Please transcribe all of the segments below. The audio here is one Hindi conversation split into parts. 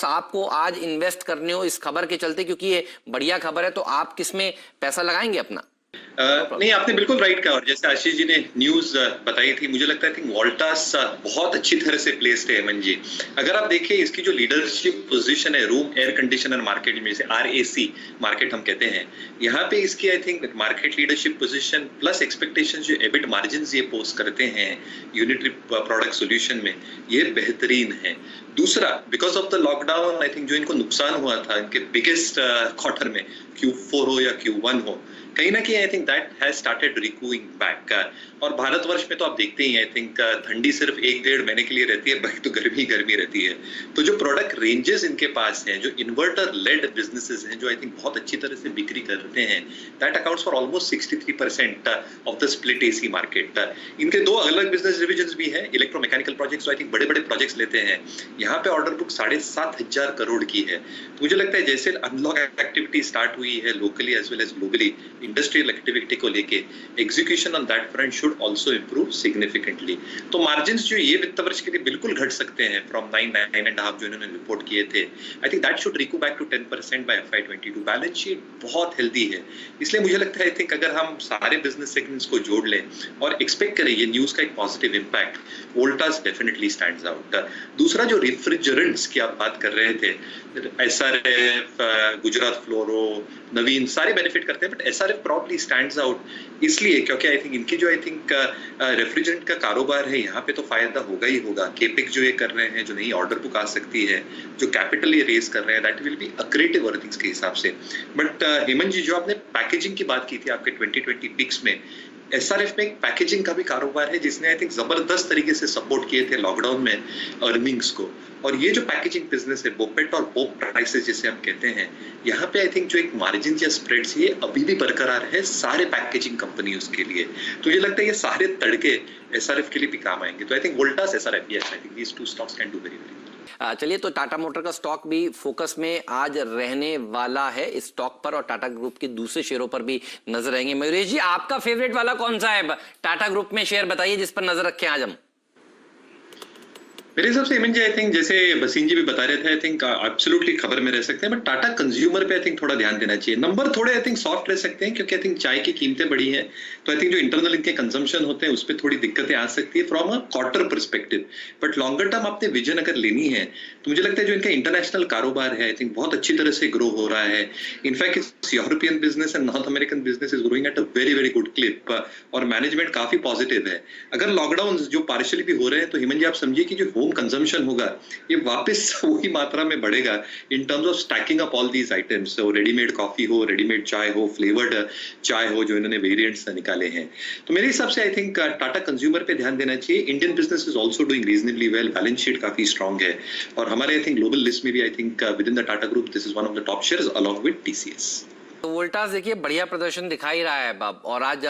आपको आज इन्वेस्ट करने हो इस खबर के चलते, क्योंकि ये बढ़िया खबर है, तो आप किसमें पैसा लगाएंगे अपना? नहीं, आपने बिल्कुल राइट कहा। और जैसे आशीष जी ने न्यूज बताई थी, मुझे लगता है कि वोल्टास बहुत अच्छी तरह से प्लेस्ड है। हेमंत जी, अगर आप देखिए इसकी जो लीडरशिप पोजीशन है रूम एयर कंडीशनर मार्केट में, जैसे RAC मार्केट हम कहते हैं, यहाँ पे इसकी I think market leadership position plus expectation जो एबिट मार्जिन ये पोस्ट करते हैं यूनिटरी प्रोडक्ट सोल्यूशन में, ये बेहतरीन है। दूसरा, because of the lockdown I think जो इनको नुकसान हुआ था इनके बिगेस्ट क्वार्टर में, Q4 हो या Q1 हो, कहीं ना कहीं I think that has started recouping back. और भारतवर्ष में तो आप देखते ही आई थिंक ठंडी सिर्फ 1-1.5 महीने के लिए रहती है, बाकी तो गर्मी गर्मी रहती है। तो जो प्रोडक्ट रेंजेस इनके पास हैं, जो इन्वर्टर लेड बिजनेसेस हैं, जो आई थिंक बहुत अच्छी तरह से बिक्री करते हैं, that accounts for almost 63% of the split AC market. इनके दो अलग बिजनेस डिविजन्स भी हैं, इलेक्ट्रोमैकेनिकल प्रोजेक्ट्स, आई थिंक बड़े बड़े प्रोजेक्ट्स लेते हैं। यहाँ पे ऑर्डर बुक 7,500 करोड़ की है। तो मुझे लगता है जैसे अनलॉक एक्टिविटी स्टार्ट हुई है locally as well as globally, industrial activity को लेके execution on that front should also improve significantly. तो मार्जिन्स जो ये वित्त वर्ष के लिए बिल्कुल घट सकते हैं फ्रॉम 9.5 जो इन्होंने रिपोर्ट किए थे। I think that should recoup back to 10% by FY22। Balance sheet बहुत हेल्दी है, इसलिए मुझे लगता है आई थिंक अगर हम सारे बिजनेस सेगमेंट्स को जोड़ लें और एक्सपेक्ट करें ये न्यूज का एक positive impact, Voltas definitely stands out. दूसरा, जो रेफ्रिजरेंट्स की आप बात कर रहे थे, SRF, गुजरात फ्लोरो, नवीन, सारे बेनिफिट करते हैं, but SRF probably stands out इसलिए क्योंकि आई थिंक इनकी जो आई थिंक रेफ्रिजरेंट का कारोबार है, यहाँ पे तो फायदा होगा ही होगा। केपेक्स जो ये कर रहे हैं, जो नई ऑर्डर बुक आ सकती है, जो कैपिटल ये रेज कर रहे हैं, दैट विल बी अक्रेटिव अर्निंग्स के हिसाब से। बट हेमंत जी, जो आपने पैकेजिंग की बात की थी आपके 2020 पिक्स में, SRF में एक पैकेजिंग का भी कारोबार है जिसने आई थिंक जबरदस्त तरीके से सपोर्ट किए थे लॉकडाउन में अर्निंग्स को। और ये जो पैकेजिंग बिजनेस है, बोपेट और बोप प्राइसेस जिसे हम कहते हैं, यहाँ पे आई थिंक जो एक मार्जिन या स्प्रेड्स ये अभी भी बरकरार है सारे पैकेजिंग कंपनियों के लिए। तो ये लगता है ये सारे तड़के SRF के लिए भी काम आएंगे। तो I think Voltas, SRF, yes, I think these two stocks can do very very. चलिए, तो टाटा मोटर का स्टॉक भी फोकस में आज रहने वाला है इस स्टॉक पर, और टाटा ग्रुप के दूसरे शेयरों पर भी नजर रहेंगे। मयूरेश जी, आपका फेवरेट वाला कौन सा है टाटा ग्रुप में शेयर, बताइए जिस पर नजर रखें आज हम। मेरे हिसाब से हेमंत जी, आई थिंक जैसे बसीन जी भी बता रहे थे, आई थिंक एब्सोल्युटली खबर में रह सकते हैं, बट टाटा कंज्यूमर पे आई थिंक थोड़ा ध्यान देना चाहिए। नंबर थोड़े आई थिंक सॉफ्ट रह सकते हैं क्योंकि आई थिंक चाय की कीमतें बढ़ी हैं, तो आई थिंक जो इंटरनल इनके कंजम्पशन होते हैं उस पर थोड़ी दिक्कतें आ सकती है from a quarter perspective. But longer term आपने विजन अगर लेनी है तो मुझे लगता है जो इनका इंटरनेशनल कारोबार है आई थिंक बहुत अच्छी तरह से ग्रो हो रहा है। In fact European business and north American business is growing at a very very good clip, और मैनेजमेंट काफी पॉजिटिव है। अगर लॉकडाउन जो पार्शियली भी हो रहे हैं, तो हेमंत जी आप समझिए कि जो होम कंजम्पशन होगा ये वापस वही मात्रा में बढ़ेगा in terms of stacking up all these items. So readymade coffee हो, रेडीमेड चाय हो, फ्लेवर्ड चाय हो, जो इन्होंने वेरिएंट्स निकाले हैं। तो मेरे हिसाब से आई थिंक टाटा कंज्यूमर पे ध्यान देना चाहिए। Indian business is also doing reasonably well, balance sheet काफी स्ट्रांग है, और हमारे आई थिंक ग्लोबल लिस्ट में भी I think with in the Tata group this is one of the top shares along with TCS। तो वोल्टास देखिए बढ़िया प्रदर्शन दिखाई रहा है अब, और आज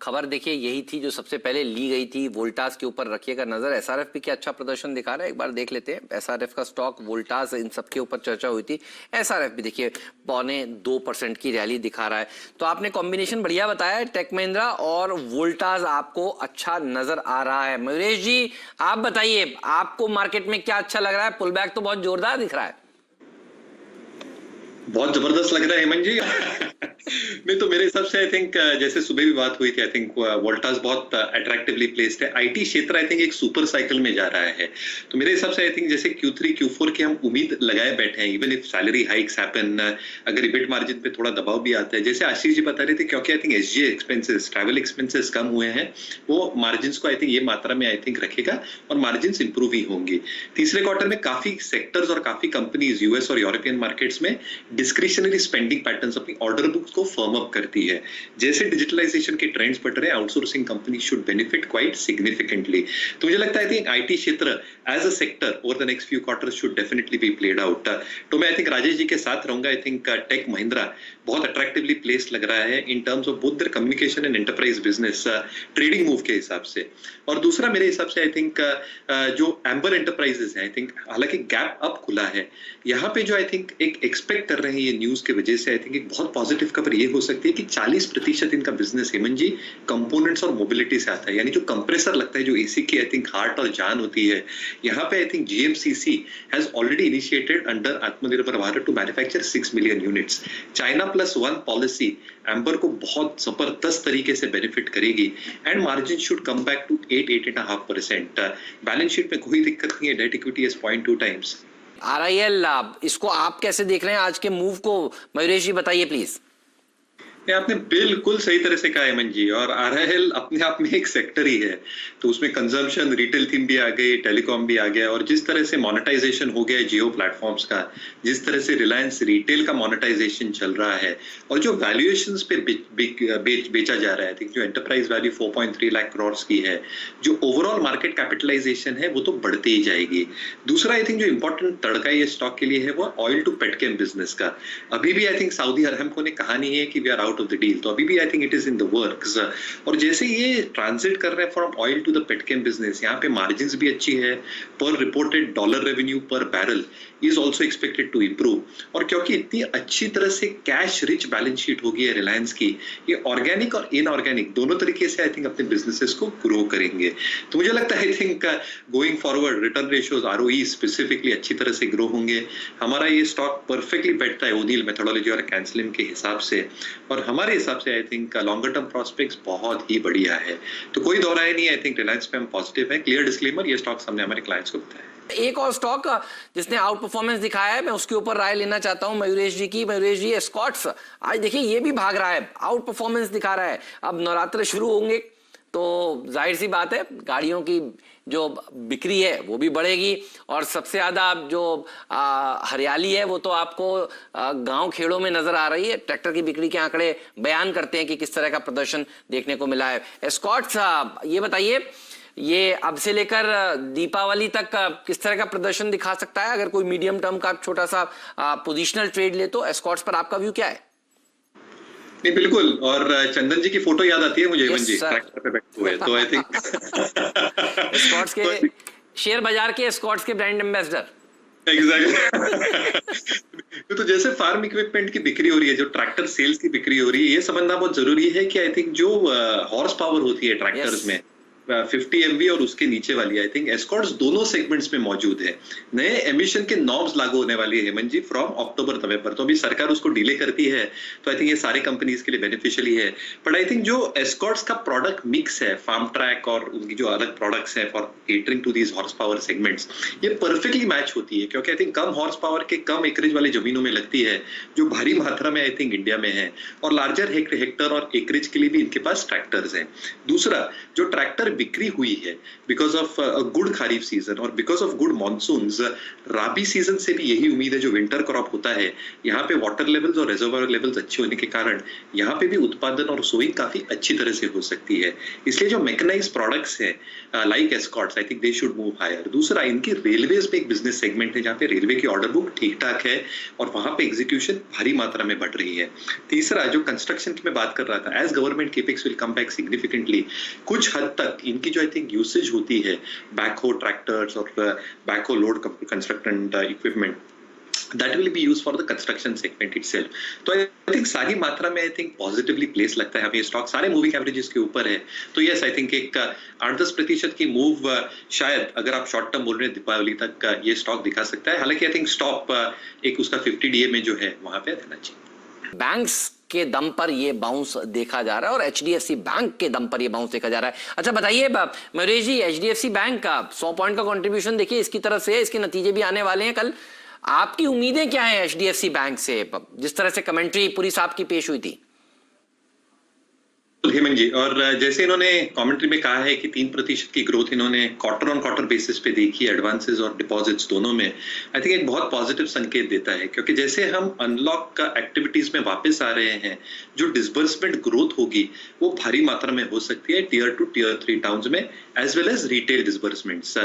खबर देखिए यही थी जो सबसे पहले ली गई थी, वोल्टास के ऊपर रखिएगा नजर। SRF भी क्या अच्छा प्रदर्शन दिखा रहा है, एक बार देख लेते हैं SRF का स्टॉक, वोल्टास, इन सब के ऊपर चर्चा हुई थी। SRF भी देखिए 0.25% की रैली दिखा रहा है। तो आपने कॉम्बिनेशन बढ़िया बताया है, टेक महिंद्रा और वोल्टास आपको अच्छा नजर आ रहा है। मयूरेश जी, आप बताइए आपको मार्केट में क्या अच्छा लग रहा है? पुल बैक तो बहुत जोरदार दिख रहा है। बहुत जबरदस्त लग रहा है हेमंत जी। नहीं, तो मेरे हिसाब से आई थिंक जैसे सुबह भी बात हुई थी, आई थिंक वोल्टास बहुत अट्रैक्टिवली प्लेस्ड है। IT क्षेत्र आई थिंक एक सुपर साइकिल में जा रहा है। तो मेरे हिसाब से आई थिंक जैसे Q3 Q4 की हम उम्मीद लगाए बैठे हैं, even if salary hikes happen, अगर इबिट मार्जिन पे थोड़ा दबाव भी आता है, जैसे आशीष जी बता रहे थे, क्योंकि I think SG expenses, travel expenses कम हुए हैं, वो मार्जिन को आई थिंक ये मात्रा में आई थिंक रखेगा और मार्जिन इंप्रूव ही होंगी। तीसरे क्वार्टर में काफी सेक्टर्स और काफी कंपनीज US और यूरोपियन मार्केट्स में डिस्क्रिशनरी स्पेंडिंग पैटर्न्स अपनी ऑर्डर बुक्स को फर्म अप करती है। जैसे डिजिटलाइजेशन के ट्रेंड्स बढ़ रहे हैं, outsourcing company should benefit quite significantly. तो मुझे लगता है कि IT क्षेत्र as a sector over the next few quarters should definitely be played out. तो मैं आई थिंक राजेश जी के साथ रहूंगा। आई थिंक टेक महिंद्रा बहुत अट्रैक्टिवली प्लेस्ड लग रहा है in terms of both there communication and enterprise business, trading move के हिसाब से। और दूसरा मेरे हिसाब से आई थिंक जो एम्बर एंटरप्राइजेस है, आई थिंक हालांकि गैप अप खुला है, यहाँ पे जो आई थिंक एक एक्सपेक्ट कर रहे हैं ये न्यूज के वजह से, आई थिंक एक बहुत पॉजिटिव का ऊपर ये हो सकती है कि 40% इनका बिजनेस हेमंत जी कंपोनेंट्स और मोबिलिटी से आता है, यानी जो कंप्रेसर लगता है, जो एसी की आई थिंक हार्ट और जान होती है, यहाँ पे I think GMCC has already initiated under Aatmanirbhar Bharat to manufacture 6 million units. China plus one policy Amber को बहुत जबरदस्त तरीके से बेनिफिट करेगी and margin should come back to 8-8.5%। Balance sheet में कोई दिक्कत नहीं है, debt equity is 0.2 times. RIL, इसको आप कैसे देख रहे हैं आज के मूव को? मयूरेश जी बताइए प्लीज। ये आपने बिल्कुल सही तरह से कहा हेमंत जी, और आरआईएल अपने आप में एक सेक्टर ही है, तो उसमें कंजम्पशन रिटेल थीम भी आ गई, टेलीकॉम भी आ गया, और जिस तरह से मोनेटाइजेशन हो गया है जियो प्लेटफॉर्म्स का, जिस तरह से रिलायंस रिटेल का मोनेटाइजेशन चल रहा है, और जो वैल्यूएशंस पे बेचा जा रहा है, जो एंटरप्राइज वैल्यू 4.3 लाख करोड़ की है, जो ओवरऑल मार्केट कैपिटलाइजेशन है वो तो बढ़ती ही जाएगी। दूसरा आई थिंक जो इंपॉर्टेंट तड़का ये स्टॉक के लिए है वो ऑयल टू पेटकेम बिजनेस का। अभी भी आई थिंक सऊदी अरामको ने कहा नहीं है कि we are out of the deal, तो अभी भी I think it is in the works. और जैसे ये ट्रांजिट कर रहे हैं from oil to the petchem business, यहाँ पे मार्जिन्स भी अच्छी है, पर reported dollar revenue per barrel is also expected to improve, और क्योंकि इतनी अच्छी तरह से कैश रिच बैलेंस शीट होगी है रिलायंस की, ये ऑर्गेनिक और इनऑर्गेनिक दोनों तरीके से आई थिंक अपने बिजनेसेस को ग्रो करेंगे। तो मुझे लगता है I think going forward return ratios ROE specifically अच्छी तरह से ग्रो होंगे। हमारा ये स्टॉक परफेक्टली बैठता है ओनील मेथोडोलॉजी और कैंसलिम के हिसाब से, और हमारे हिसाब से I think longer term prospects बहुत ही बढ़िया है, तो कोई दो राय नहीं। आई थिंक रिलायंस पे हम पॉजिटिव है। क्लियर डिस्क्लेमर, ये स्टॉक हमने हमारे क्लाइंट्स को बताया। एक और स्टॉक जिसने आउट परफॉर्मेंस दिखाया है, मैं उसके ऊपर राय लेना चाहता हूं मयूरेश जी की। मयूरेश जी, एस्कॉर्ट्स आज देखिए ये भी भाग रहा है, आउट परफॉर्मेंस दिखा रहा है। अब नवरात्र शुरू होंगे तो जाहिर सी बात है गाड़ियों की जो बिक्री है वो भी बढ़ेगी, और सबसे ज्यादा जो हरियाली है वो तो आपको गांव खेड़ों में नजर आ रही है। ट्रैक्टर की बिक्री के आंकड़े बयान करते हैं कि किस तरह का प्रदर्शन देखने को मिला है। एस्कॉर्ट्स, ये बताइए ये अब से लेकर दीपावली तक किस तरह का प्रदर्शन दिखा सकता है? अगर कोई मीडियम टर्म का छोटा सा पोजिशनल ट्रेड ले तो एस्कॉर्ट्स पर आपका व्यू क्या है? नहीं बिल्कुल, और चंदन जी की फोटो याद आती है मुझे, हेमंत जी ट्रैक्टर पे बैठे हुए, तो आई थिंक एस्कॉर्ट्स के शेयर बाजार के एस्कॉर्ट्स के ब्रांड एम्बेसडर। एग्जैक्टली। तो जैसे फार्म इक्विपमेंट की बिक्री हो रही है, जो ट्रैक्टर सेल्स की बिक्री हो रही है, ये समझना बहुत जरूरी है कि आई थिंक जो हॉर्स पावर होती है ट्रैक्टर्स में 50 MV और उसके नीचे वाली, आई थिंक एस्कॉर्ट्स दोनों सेगमेंट्स में मौजूद है। नए एमिशन के नॉर्म्स लागू होने वाली है हेमंत जी फ्रॉम अक्टूबर नवंबर, तो अभी सरकार उसको डिले करती है, तो आई थिंक ये सारे कंपनीज के लिए बेनिफिशियली है। बट आई थिंक जो एस्कॉर्ट्स का प्रोडक्ट मिक्स है, फार्म ट्रैक और उनकी जो अलग प्रोडक्ट्स हैं for catering to these horse power segments, ये परफेक्टली मैच होती है, क्योंकि आई थिंक कम हॉर्स पावर के कम एकरेज वाली जमीनों में लगती है, जो भारी मात्रा में आई थिंक इंडिया में है, और लार्जर हेक्टर और एकरेज के लिए भी इनके पास ट्रैक्टर्स हैं। दूसरा, जो ट्रैक्टर बिक्री हुई है because of a good kharif season और because of good monsoons, rabi season से भी यही उम्मीद है, जो विंटर क्रॉप होता है, यहाँ पे वाटर लेवल्स और रिजर्वायर लेवल्स अच्छे होने के कारण यहाँ पे भी उत्पादन और सोइंग काफी अच्छी तरह से हो सकती है। इसलिए जो मैकेनाइज्ड प्रोडक्ट्स हैं like Escorts, I think they should move higher. दूसरा, इनकी रेलवेज में एक बिजनेस सेगमेंट है जहाँ पे रेलवे की ऑर्डर बुक ठीक ठाक है और वहां पे एग्जीक्यूशन भारी मात्रा में बढ़ रही है। तीसरा, जो कंस्ट्रक्शन की मैं बात कर रहा था, as government capex will come back significantly, कुछ हद तक इनकी जो आई थिंक यूसेज होती है बैकहो ट्रैक्टर्स और backhoe load construction equipment, that will be used for the construction segment itself। तो आई थिंक सारी मात्रा में आई थिंक पॉजिटिवली प्लेस लगता है हमें स्टॉक, सारे मूविंग एवरेजेस के ऊपर है। तो यस, आई थिंक एक 8-10% की मूव शायद अगर आप शॉर्ट टर्म बोल रहे हैं दीपावली तक ये स्टॉक दिखा सकता है। हालांकि आई थिंक स्टॉप एक उसका 50 DA में जो है वहां पे रहना चाहिए। बैंक्स के दम पर ये बाउंस देखा जा रहा है और HDFC बैंक के दम पर ये बाउंस देखा जा रहा है। अच्छा बताइए मयूरेश जी, HDFC बैंक का 100 पॉइंट का कंट्रीब्यूशन देखिए इसकी तरफ से, इसके नतीजे भी आने वाले हैं कल। आपकी उम्मीदें क्या हैं HDFC बैंक से, जिस तरह से कमेंट्री पुरी साहब की पेश हुई थी? हेमंत जी, और जैसे इन्होंने कमेंट्री में कहा है कि 3% की ग्रोथ इन्होंने क्वार्टर ऑन क्वार्टर बेसिस पे देखी, एडवांसेस और डिपॉजिट्स दोनों में, आई थिंक एक बहुत पॉजिटिव संकेत देता है, क्योंकि जैसे हम अनलॉक एक्टिविटीज में वापस आ रहे हैं, जो डिसबर्समेंट ग्रोथ होगी वो भारी मात्रा में हो सकती है Tier 2 Tier 3 टाउन्स में, as well as retail disbursements.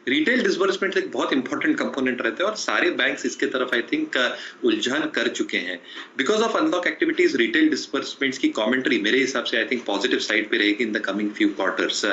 Retail disbursement एक बहुत इंपॉर्टेंट कंपोनेंट रहते हैं और सारे बैंक्स इसके तरफ आई थिंक उलझन कर चुके हैं। Because of unlock activities, retail disbursements की कमेंट्री मेरे हिसाब से I think think positive side पे रहेगी in the coming few quarters.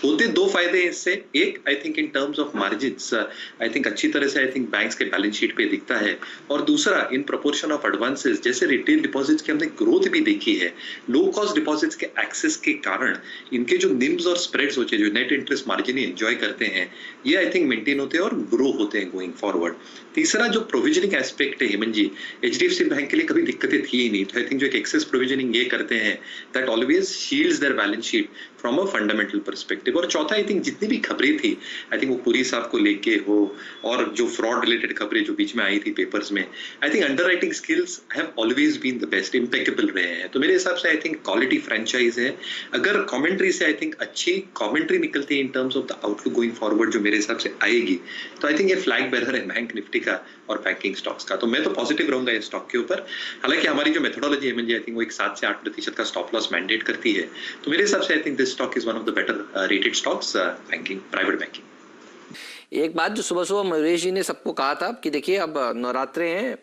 होते दो फायदे हैं इससे, एक I think in terms of margins I think अच्छी तरह से आई थिंक बैंक्स के बैलेंस शीट पे दिखता है, और दूसरा इन प्रोपोर्शन ऑफ एडवांसेस जैसे रिटेल डिपॉजिट्स की हमने ग्रोथ भी देखी है, लो कॉस्ट डिपॉजिट्स के एक्सेस के कारण इनके जो निम्स और स्प्रेड्स होते हैं, जो नेट इंटरेस्ट मार्जिन एंजॉय करते हैं, ये आई थिंक मेंटेन होते हैं और ग्रो होते हैं गोइंग फॉरवर्ड। तीसरा जो प्रोविजनिंग एस्पेक्ट है हेमंत जी, एचडीएफसी बैंक के लिए कभी दिक्कतें थी ही नहीं, तो आई थिंक जो एक एक्सेस प्रोविजनिंग ये करते हैं that always shields their balance sheet from a fundamental perspective. और चौथा आई थिंक जितनी भी खबरें थी आई थिंक वो पुरी साहब को लेके हो, और जो फ्रॉड रिलेटेड खबरें जो बीच में आई थी पेपर्स में, I think underwriting skills have always been the best, impeccable रहे हैं। तो मेरे हिसाब से आई थिंक क्वालिटी फ्रेंचाइज है। अगर कमेंट्री से आई थिंक अच्छी कमेंट्री निकलती है in terms of the outlook going forward जो मेरे हिसाब से आएगी, तो आई थिंक ये फ्लैग बेरर है बैंक निफ्टी का और बैंकिंग स्टॉक्स का। तो मैं तो पॉजिटिव रहूंगा इस स्टॉक के ऊपर। हालांकि हमारी जो मेथोडोलॉजी है आई थिंक वो एक 7 से 8% का स्टॉप लॉस मैंडेट करती है, तो मेरे हिसाब से I think this stock is one of the better rated stocks banking, private banking. एक बात जो सुबह सुबह मयूरेश जी ने सबको कहा था कि देखिए अब नवरात्रे हैं,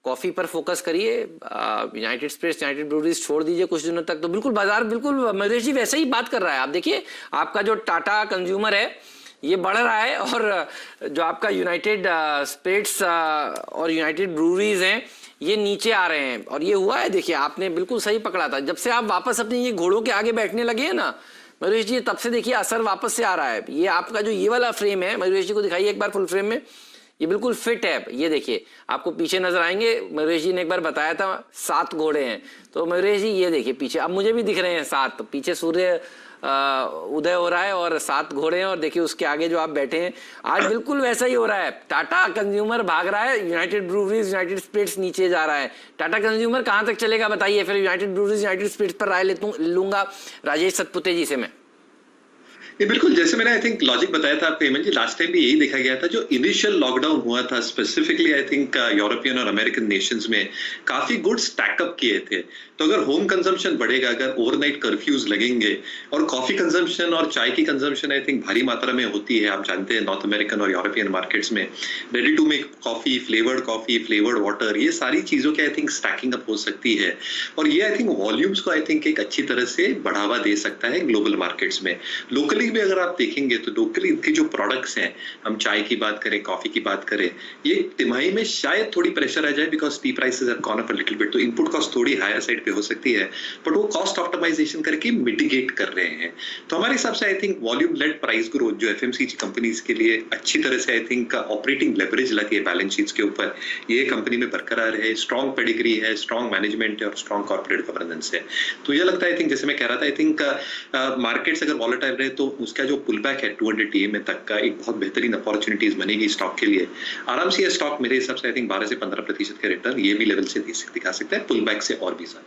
कॉफी पर फोकस करिए, यूनाइटेड स्पिरिट्स, यूनाइटेड ब्रूवरीज छोड़ दीजिए कुछ दिनों तक, तो बिल्कुल बाजार बिल्कुल मयूरेश जी वैसे ही बात कर रहा है। आप देखिए आपका जो टाटा कंज्यूमर है ये बढ़ रहा है, और जो आपका यूनाइटेड स्पिरिट्स और यूनाइटेड ब्रूवरीज हैं ये नीचे आ रहे हैं, और ये हुआ है। देखिए आपने बिल्कुल सही पकड़ा था, जब से आप वापस अपने ये घोड़ों के आगे बैठने लगे हैं ना मयूरेश जी, तब से देखिए असर वापस से आ रहा है। ये आपका जो ये वाला फ्रेम है, मयूरेश जी को दिखाइए एक बार फुल फ्रेम में, ये बिल्कुल फिट है। ये देखिए आपको पीछे नजर आएंगे, मयूरेश जी ने एक बार बताया था 7 घोड़े हैं, तो मयूरेश जी ये देखिए पीछे, अब मुझे भी दिख रहे हैं 7, पीछे सूर्य उदय हो रहा है और 7 घोड़े हैं, और देखिए उसके आगे जो आप बैठे हैं आज बिल्कुल वैसा ही हो रहा है। टाटा कंज्यूमर भाग रहा है, यूनाइटेड ब्रूवरीज, यूनाइटेड स्पिरिट्स नीचे जा रहा है। टाटा कंज्यूमर कहां तक चलेगा बताइए, फिर यूनाइटेड ब्रूवरीज, यूनाइटेड स्पिरिट्स पर राय लूंगा राजेश सतपुते जी से मैं। ये बिल्कुल जैसे मैंने आई थिंक लॉजिक बताया था आपको हेमंत जी, लास्ट टाइम भी यही देखा गया था। जो इनिशियल लॉकडाउन हुआ था स्पेसिफिकली आई थिंक यूरोपियन और अमेरिकन नेशंस में काफी गुड स्टैकअप किए थे। तो अगर होम कंजम्पशन बढ़ेगा, अगर ओवरनाइट कर्फ्यूज लगेंगे, और कॉफी कंजम्पशन और चाय की कंजम्पशन आई थिंक भारी मात्रा में होती है, आप जानते हैं नॉर्थ अमेरिकन और यूरोपियन मार्केट्स में ready to make coffee, flavoured water, ये सारी चीजों की आई थिंक स्टैकिंग अप हो सकती है, और ये आई थिंक वॉल्यूम्स को आई थिंक एक अच्छी तरह से बढ़ावा दे सकता है ग्लोबल मार्केट्स में। लोकली भी अगर आप देखेंगे तो लोकली इनके जो प्रोडक्ट्स हैं, हम चाय की बात करें, कॉफी की बात करें, ये तिमाही में शायद थोड़ी प्रेशर आ जाए because T prices have gone up a little bit, तो इनपुट कॉस्ट थोड़ी हायर साइड पे हो सकती है, बट वो कॉस्ट ऑप्टिमाइजेशन करके मिटिगेट कर रहे हैं। तो हमारे हिसाब से I think volume led price growth जो एफएमसीजी कंपनीज के लिए अच्छी तरह से आई थिंक ऑपरेटिंग लेवरेज लाती है बैलेंस शीट्स के ऊपर, ये कंपनी में बरकरार है, स्ट्रॉन्ग पेडिग्री है, स्ट्रॉन्ग मैनेजमेंट है और स्ट्रॉन्ग कॉर्पोरेट गवर्नेंस है। तो ये लगता है आई थिंक जैसे मैं कह रहा था, आई थिंक मार्केट्स अगर वॉलेटाइल रहे तो उसका जो पुल बैक है 200 टीएमए तक का एक बहुत बेहतरीन अपॉर्चुनिटीज बनेगी स्टॉक के लिए। आराम से ये स्टॉक मेरे हिसाब से आई थिंक 12 से 15% के रिटर्न ये भी लेवल से दिखा सकता है, पुल बैक से और भी ज्यादा।